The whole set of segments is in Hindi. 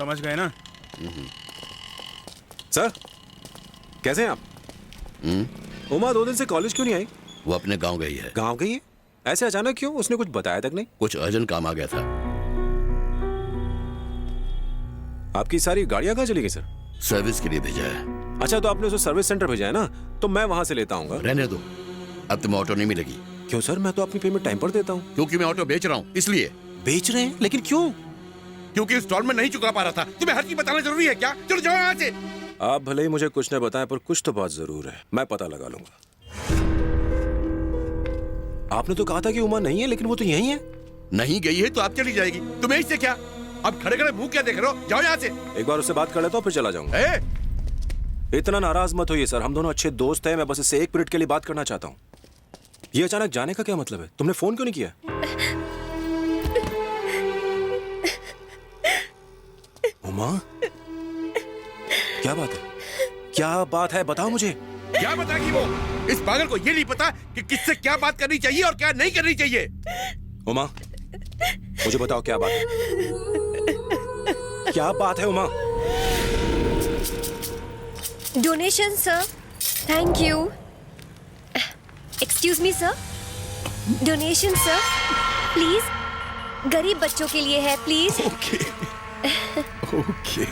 समझ गए ना? सर कैसे हैं आप? उमा 2 दिन से कॉलेज क्यों नहीं आई? वो अपने गांव गई है। गांव गई है? ऐसे अचानक क्यों? उसने कुछ बताया तक नहीं? कुछ अर्जेंट काम आ गया था। आपकी सारी गाड़ियां कहाँ चली गई सर? सर्विस के लिए भेजा है। अच्छा, तो आपने उसे सर्विस सेंटर भेजा है ना, तो मैं वहां से लेता हूँ। रहने दो, अब तुम्हें ऑटो नहीं मिलेगी। क्यों सर? मैं तो अपनी पेमेंट टाइम पर देता हूँ। क्योंकि मैं ऑटो बेच रहा हूँ, इसलिए। बेच रहे हैं? लेकिन क्यों? क्योंकि इंस्टॉलमेंट नहीं चुका पा रहा था। तुम्हें हर चीज बताना जरूरी है क्या? चलो जाओ यहाँ से। आप भले ही मुझे कुछ न बताएं, पर कुछ तो बात जरूर है। मैं पता लगा लूंगा। आपने तो कहा था कि उमा नहीं है, लेकिन वो तो यहीं है। नहीं गई है तो आप चली जाएगी। तुम्हें इससे क्या? अब खड़े खड़े मुंह क्या देख रहे हो? जाओ यहाँ से। एक बार उससे बात कर लेता हूँ, फिर चला जाऊंगा। इतना नाराज मत होइए सर, हम दोनों अच्छे दोस्त हैं। मैं बस इससे 1 मिनट के लिए बात करना चाहता हूँ। ये अचानक जाने का क्या मतलब है? तुमने फोन क्यों नहीं किया? उमा, क्या बात है? क्या बात है? बताओ मुझे। क्या बताएगी वो? इस पागल को ये नहीं पता कि किससे क्या बात करनी चाहिए और क्या नहीं करनी चाहिए। उमा, मुझे बताओ क्या बात है? क्या बात है Uma? Donation sir, thank you. Excuse me sir, donation sir, please. गरीब बच्चों के लिए है, please. Okay okay.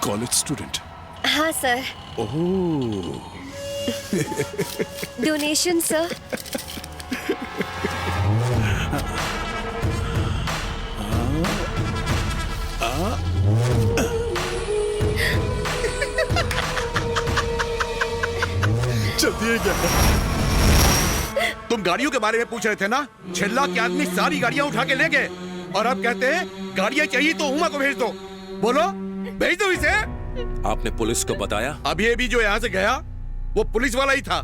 College student? हाँ सर। ओह, डोनेशन सर। चलिए क्या? तुम गाड़ियों के बारे में पूछ रहे थे ना? 6 लाख के आदमी सारी गाड़ियां उठा के ले गए और अब कहते हैं गाड़ियां चाहिए तो उमा को भेज दो। बोलो, भेज दो इसे। आपने पुलिस को बताया? अभी जो यहाँ से गया वो पुलिस वाला ही था।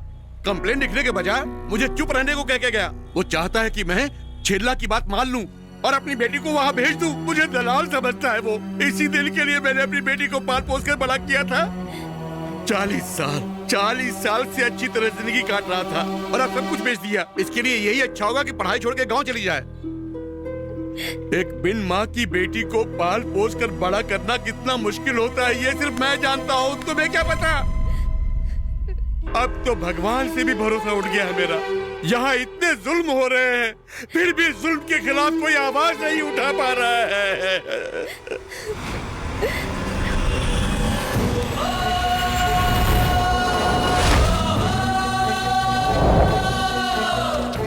कंप्लेंट लिखने के बजाय मुझे चुप रहने को कह के गया। वो चाहता है कि मैं 6 लाख की बात मान लूं और अपनी बेटी को वहाँ भेज दूं। मुझे दलाल समझता है वो। इसी दिल के लिए मैंने अपनी बेटी को पाल पोस कर बड़ा किया था। 40 साल से अच्छी तरह जिंदगी काट रहा था और अब सब कुछ बेच दिया। इसके लिए यही अच्छा होगा कि पढ़ाई छोड़ के गाँव चली जाए। एक बिन माँ की बेटी को पाल पोस कर बड़ा करना कितना मुश्किल होता है ये सिर्फ मैं जानता हूँ। तुम्हें क्या पता? अब तो भगवान से भी भरोसा उठ गया है मेरा। यहाँ इतने जुल्म हो रहे हैं, फिर भी जुल्म के खिलाफ कोई आवाज नहीं उठा पा रहा है।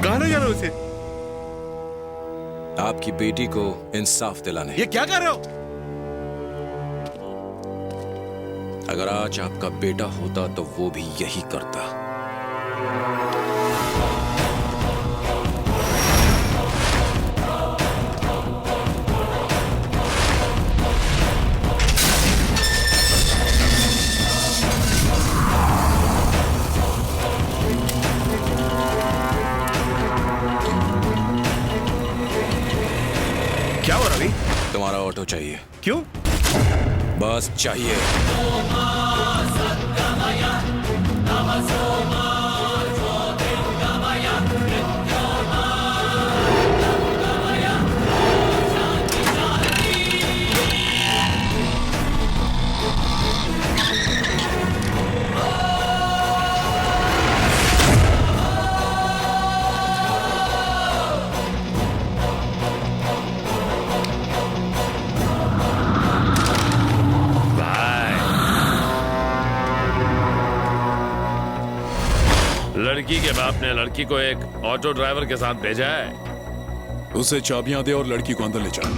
कहाँ ले जा रहे हो उसे? आपकी बेटी को इंसाफ दिलाने। ये क्या कर रहे हो? अगर आज आपका बेटा होता तो वो भी यही करता। क्या हो रहा? तुम्हारा ऑटो चाहिए। क्यों? बस चाहिए। लड़की के बाप ने लड़की को एक ऑटो ड्राइवर के साथ भेजा है। उसे चाबियां दे और लड़की को अंदर ले जा।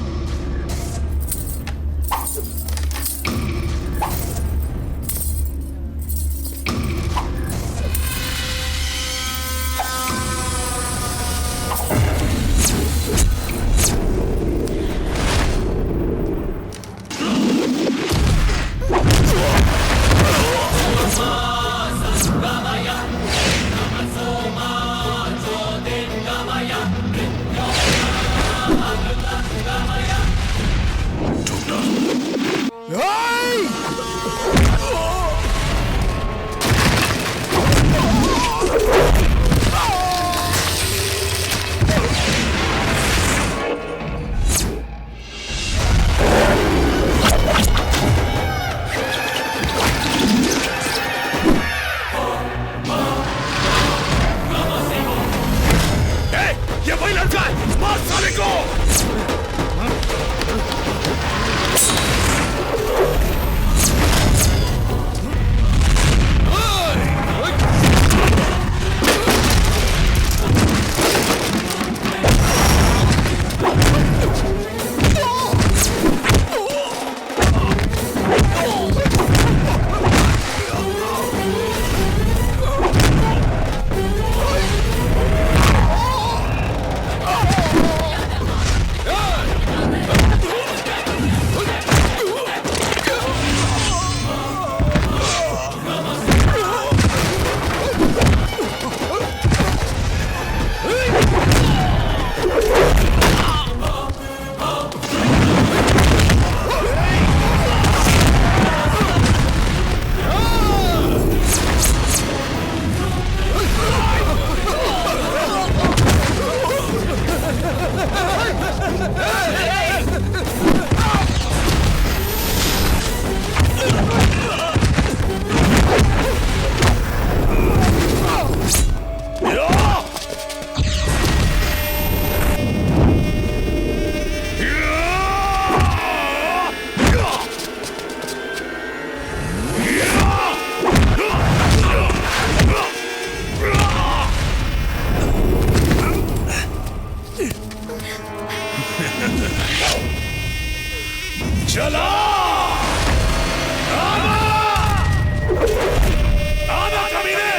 चला आना कमीने।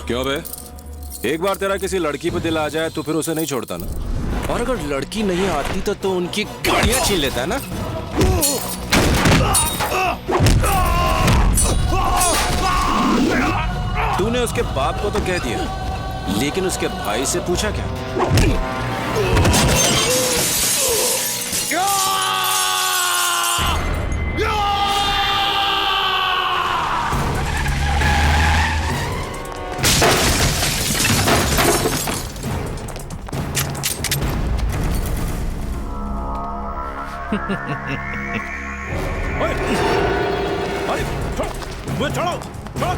क्यों बे? एक बार तेरा किसी लड़की पे दिल आ जाए तो फिर उसे नहीं छोड़ता ना। और अगर लड़की नहीं आती तो उनकी गाड़ियां छीन लेता है ना। तूने उसके बाप को तो कह दिया, लेकिन उसके भाई से पूछा क्या? मुझे छोड़ो, छोड़ो,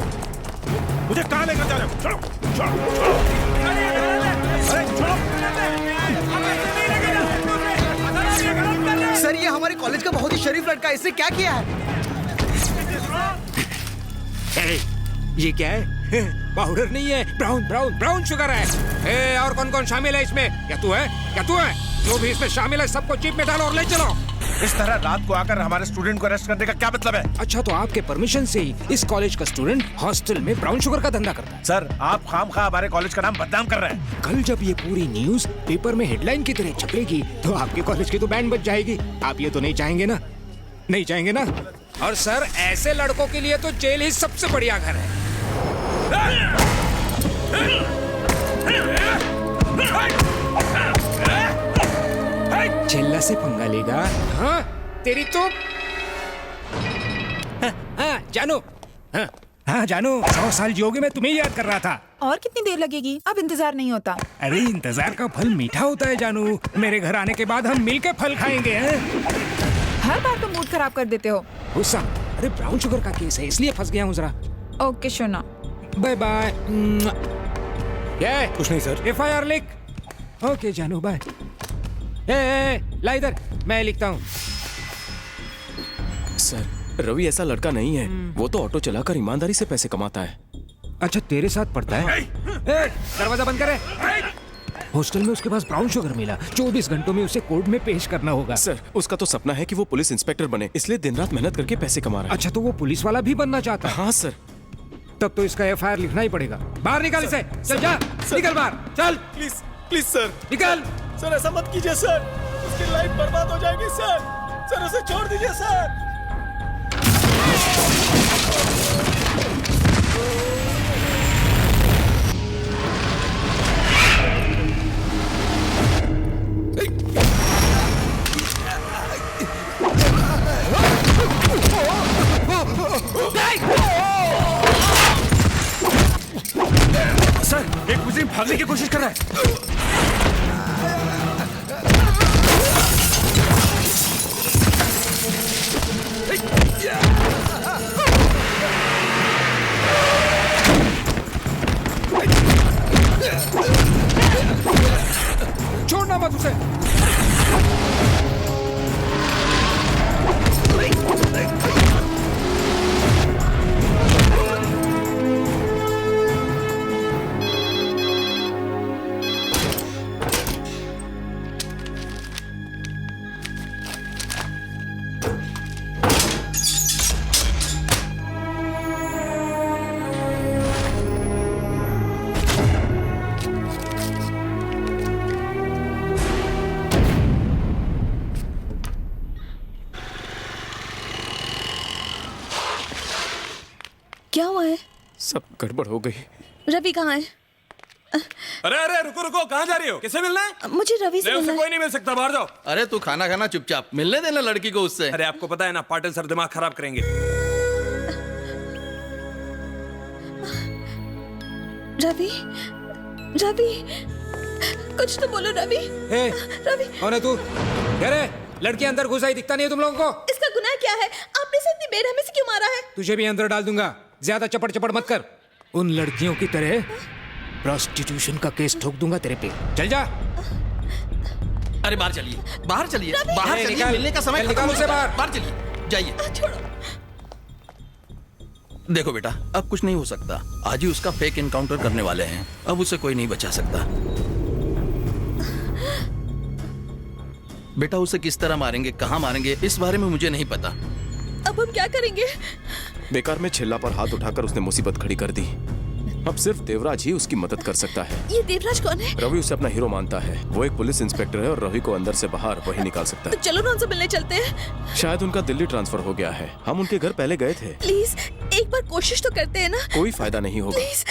मुझे कहाँ लेकर जा रहे हो? छोड़ो, छोड़ो, छोड़ो, अरे छोड़ो। सर ये हमारे कॉलेज का बहुत ही शरीफ लड़का है, इससे क्या किया है? ये क्या है? पाउडर नहीं है, ब्राउन ब्राउन ब्राउन शुगर है। और कौन कौन शामिल है इसमें? क्या तू है? क्या तू है? जो भी इसमें शामिल है सबको जीप में डालो और ले चलो। इस तरह रात को आकर हमारे स्टूडेंट को अरेस्ट करने का क्या मतलब है? अच्छा तो आपके परमिशन से ही इस कॉलेज का स्टूडेंट हॉस्टल में ब्राउन शुगर का धंधा करता है? सर आप खामखा हमारे कॉलेज का नाम बदनाम कर रहे हैं। कल जब ये पूरी न्यूज पेपर में हेडलाइन की तरह छपेगी तो आपके कॉलेज की तो बैंड बज जाएगी। आप ये तो नहीं चाहेंगे ना? नहीं चाहेंगे ना? और सर ऐसे लड़कों के लिए तो जेल ही सबसे बढ़िया घर है। चिल्ला से पंगा लेगा? हाँ तेरी तो हाँ जानू, हाँ जानू 100 साल जियोगे मैं तुम्हें याद कर रहा था। और कितनी देर लगेगी? अब इंतजार नहीं होता। अरे इंतजार का फल मीठा होता है जानू। मेरे घर आने के बाद हम मिलकर फल खाएंगे। हर बार तो मूड खराब कर देते हो। गुस्सा? अरे ब्राउन शुगर का केस है इसलिए फंस गया हूँ जरा। ओके शोना, बाय बाय। क्या? कुछ नहीं सर। FIR लिख। ओके जानू बाय। ला इधर मैं लिखता हूँ। सर रवि ऐसा लड़का नहीं है, वो तो ऑटो चलाकर ईमानदारी से पैसे कमाता है। अच्छा तेरे साथ पढ़ता है? दरवाजा बंद करे। हॉस्टल में उसके पास ब्राउन शुगर मिला, 24 घंटों में उसे कोर्ट में पेश करना होगा। सर उसका तो सपना है कि वो पुलिस इंस्पेक्टर बने, इसलिए दिन रात मेहनत करके पैसे कमा रहा है। अच्छा तो वो पुलिस वाला भी बनना चाहता है? हाँ सर। तब तो इसका FIR लिखना ही पड़ेगा। बाहर निकल इसे। चल जा, निकल बाहर चल। Please please sir. निकल। सर ऐसा मत कीजिए सर, उसकी लाइफ बर्बाद हो जाएगी सर। सर उसे छोड़ दीजिए सर। सर एक मुस्लिम भागने की कोशिश कर रहा है। छोड़ना मत उसे। क्या हुआ है? सब गड़बड़ हो गई। रवि कहाँ है? अरे अरे रुको रुको, कहाँ जा रही हो? किससे मिलना है? मुझे रवि से मिलना है। कोई नहीं मिल सकता, बाहर जाओ। अरे तू खाना खाना चुपचाप, मिलने देना लड़की को उससे। अरे आपको पता है ना, पाटिल सर दिमाग खराब करेंगे। रवि, रवि, कुछ तो बोलो रवि। रवि, कौन है तू? अरे लड़की अंदर घुस आई, दिखता नहीं है तुम लोगों को? इसका गुनाह क्या है? आपने इसे इतनी बेरहमी से क्यों मारा है? तुझे भी अंदर डाल दूंगा, ज्यादा चपड़ चपड़ मत कर। उन लड़कियों की तरह प्रोस्टिट्यूशन का केस ठोक दूंगा तेरे पे। चल जा। अरे बाहर चलिए, बाहर चलिए, बाहर चलिए, निकाल, मिलने का समय निकाल खत्म उसे हो गया। बाहर। बाहर चलिए, जाइए। छोड़ो। देखो बेटा, अब कुछ नहीं हो सकता। आज ही उसका फेक एनकाउंटर करने वाले हैं, अब उसे कोई नहीं बचा सकता। बेटा उसे किस तरह मारेंगे, कहाँ मारेंगे, इस बारे में मुझे नहीं पता। अब हम क्या करेंगे? बेकार में छिल्ला पर हाथ उठाकर उसने मुसीबत खड़ी कर दी। अब सिर्फ देवराज ही उसकी मदद कर सकता है। ये देवराज कौन है? रवि उसे अपना हीरो मानता है। वो एक पुलिस इंस्पेक्टर है और रवि को अंदर से बाहर वही निकाल सकता तो है। चलो ना उनसे मिलने चलते हैं। शायद उनका दिल्ली ट्रांसफर हो गया है। हम उनके घर पहले गए थे। प्लीज एक बार कोशिश तो करते हैं ना। कोई फायदा नहीं होगा। प्लीज।